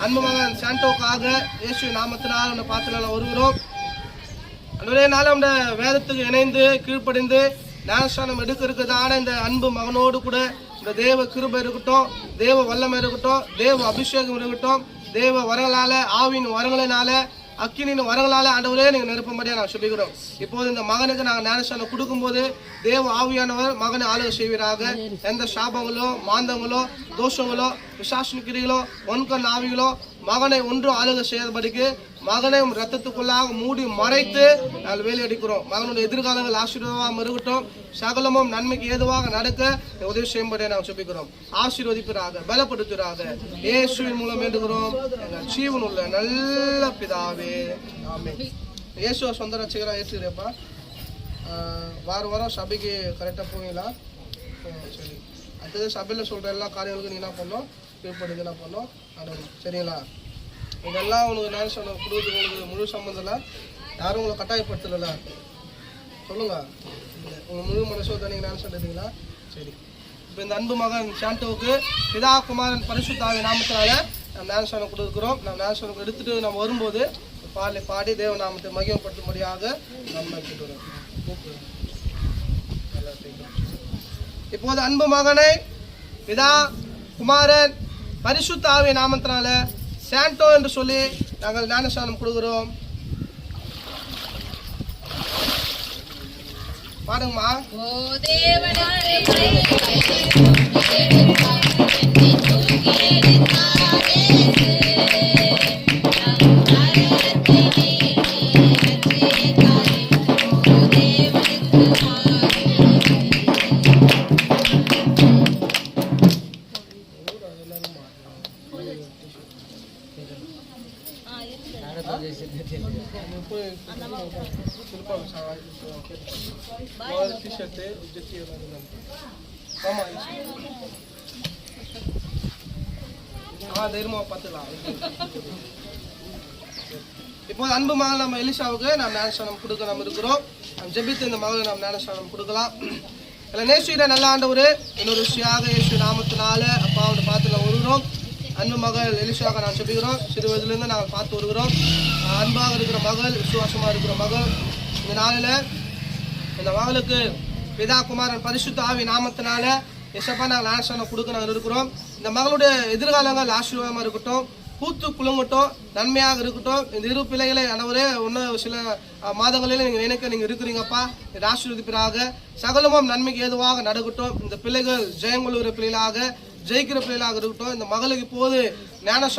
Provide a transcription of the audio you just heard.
அன்பு மகன் சாண்டோக்காக இயேசு நாமத்தினால் அந்த பாத்திரம் வருகிறோம். அன்றைய நாள் அந்த வேதத்துக்கு இணைந்து கீழ்ப்படிந்து ஞானஸ்நானம் எடுக்கிறதுக்கான இந்த அன்பு மகனோடு கூட இந்த தேவ கிருபை இருக்கட்டும், தேவ வல்லமை இருக்கட்டும், தேவ அபிஷேகம் இருக்கட்டும், தேவ வரங்களால ஆவின் வரங்களினால அக்கினின் வரங்களால ஆண்டவரே நீங்க நிரப்பும்படியா நான் சொல்லிக்கிறோம். இப்போது இந்த மகனுக்கு நாங்கள் ஞானஸ்நானம் கொடுக்கும்போது தேவ ஆவியானவர் மகனை ஆளுகை செய்வீராக. எந்த சாபங்களோ மாந்தங்களோ தோஷங்களோ விசாசன கிரிகளோ ஒன்கண் ஆவிகளோ மகனை ஒன்றும் ஆளுகை செய்யாதபடிக்கு மகனை ரத்தத்துக்குள்ளாக மூடி மறைத்து நாங்கள் வேலை அடிக்கிறோம். மகனுடைய எதிர்காலங்கள் ஆசீர்வாதமாக இருக்கட்டும், சகலமும் நன்மைக்கு ஏதுவாக நடக்க உதவி செய்யும்படியா நாங்கள் சொல்லிக்கிறோம். ஆசீர்வதிப்பதாக பலப்படுத்துவதாக இயேசுவின் மூலம் வேண்டுகிறோம் எங்கள் ஜீவன் உள்ள நல்ல பிதாவே, ஆமென். இயேசுவை சொந்த ரட்சகராக ஏற்றுக்கிறேப்பா. வாரம் சபைக்கு கரெக்டாக போவீங்களா? சரி. அடுத்தது சபையில் சொல்கிற எல்லா காரியங்களுக்கும் நீ என்ன பண்ணோம், கீழ்ப்படுங்க என்ன பண்ணோம் நடணும், சரிங்களா? இதெல்லாம் உனக்கு நேரம் சொன்ன கொடுக்குறது உங்களுக்கு முழு சம்மந்தம் இல்லை, யாரும் உங்களை கட்டாயப்படுத்தல சொல்லுங்க. உங்கள் முழு மனசோட நீங்கள் நேரம் சொல்லிடுறீங்களா? சரி. இப்போ இந்த அன்பு மகன் சாண்டோவுக்கு பிதா குமாரன் பரிசுத்தாவின் நாமத்தினால நம்ம நேரசனம் கொடுக்குறோம். நம்ம நேரசனம் எடுத்துகிட்டு நம்ம வரும்போது பாடி தேவ நாமத்தை மகிமைப்படுத்தும்படியாக நம்ம கேட்டுக்கிறோம். இப்போது அன்பு மகனை பிதா குமாரன் பரிசுத்த ஆவியின் நாமத்தினால சாண்டோ என்று சொல்லி நாங்கள் ஞானஸ்நானம் கொடுக்கிறோம். பாருங்கம்மா. இப்போ அன்பு மகள் நம்ம எலிசாவுக்கு நாம் ஞானஸ்நானம் கொடுக்க நம்ம இருக்கிறோம். நம்ம ஜெபித்து இந்த மகளுக்கு நாம் ஞானஸ்நானம் கொடுக்கலாம். இல்லை நேசிக்கிற நல்ல ஆண்டவரே, இன்னொரு விஷயாக இயேசு நாமத்தினால அப்பாவோட பார்த்து நான் வருகிறோம். அன்பு மகள் எலிசாக நான் ஜெபிக்கிறோம். சிறு வயதிலிருந்து நாங்கள் பார்த்து வருகிறோம். அன்பாக இருக்கிற மகள், விசுவாசமாக இருக்கிற மகள், இந்த நாளில் இந்த மகளுக்கு பிதா குமாரன் பரிசுத்த ஆவி நாமத்தினால எசப்பா நாங்கள் ஞானஸ்நானம் கொடுக்க நாங்கள் இருக்கிறோம். இந்த மகளுடைய எதிர்காலங்கள் ஆசீர்வாதமாக இருக்கட்டும், பூத்து குலுங்கட்டும், நன்மையாக இருக்கட்டும். இந்த இரு பிள்ளைகளை அனைவரே ஒன்றும் சில மாதங்களில் நீங்கள் நினைக்க நீங்கள் இருக்கிறீங்கப்பா. இது ஆசீர்வதிப்பிறாக சகலமும் நன்மைக்கு ஏதுவாக நடக்கட்டும். இந்த பிள்ளைகள் ஜெயங்கொள்ளுகிற பிள்ளைகளாக ஜெயிக்கிற பிள்ளைகளாக இருக்கட்டும். இந்த மகளுக்கு இப்போது ஞானஸ்நானம்